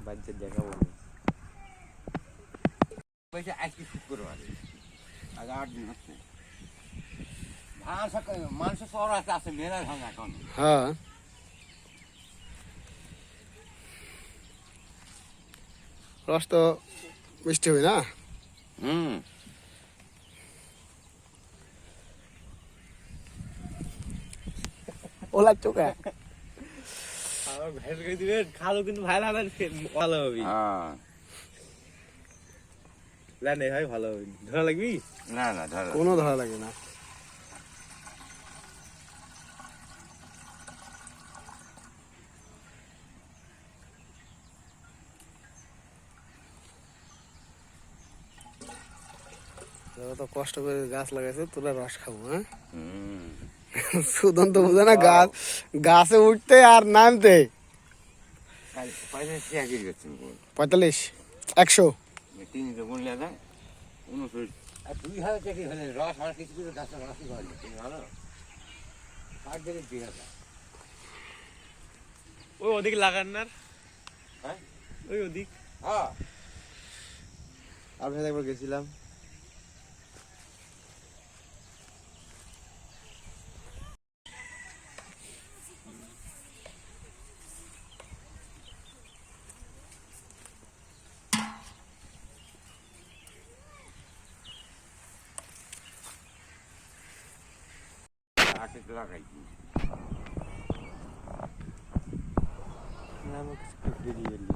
বাচ্চা দেখাবো পয়সা আজকে শুক্রবার আজ 8 দিন হচ্ছে ধান মানুষ শহর আছে মেলা ধান এখন হ্যাঁ রস তো মিষ্টি হবে না ওলা চোখা আমার ভেজ করে দিবে খালো কিন্তু ভালো হবে ভালো হবে না নেই ভাই ভালো হবে ধরা লাগবি না না ধরো কোনো ধরা লাগে না তো কষ্ট করে গাছ লাগাইছে তোরা রস খাবো হ্যাঁ সুদন তো বুঝে না গাছ গাছে উঠতে আর নামতে 45 টাকা কেজি করছেন 45 100 3 তো গুনলে না 29 আর 2000 টাকা হলে রস আর কিছু কিছু গাছ রসই হয় তুমি ভালো কাট দিলে 2000 ওই ওদিক লাগান না হ্যাঁ ওই ওদিক হ্যাঁ আমি একবার গেছিলাম আটে তো লাগাইছি না আমাকে বেরিয়ে এলি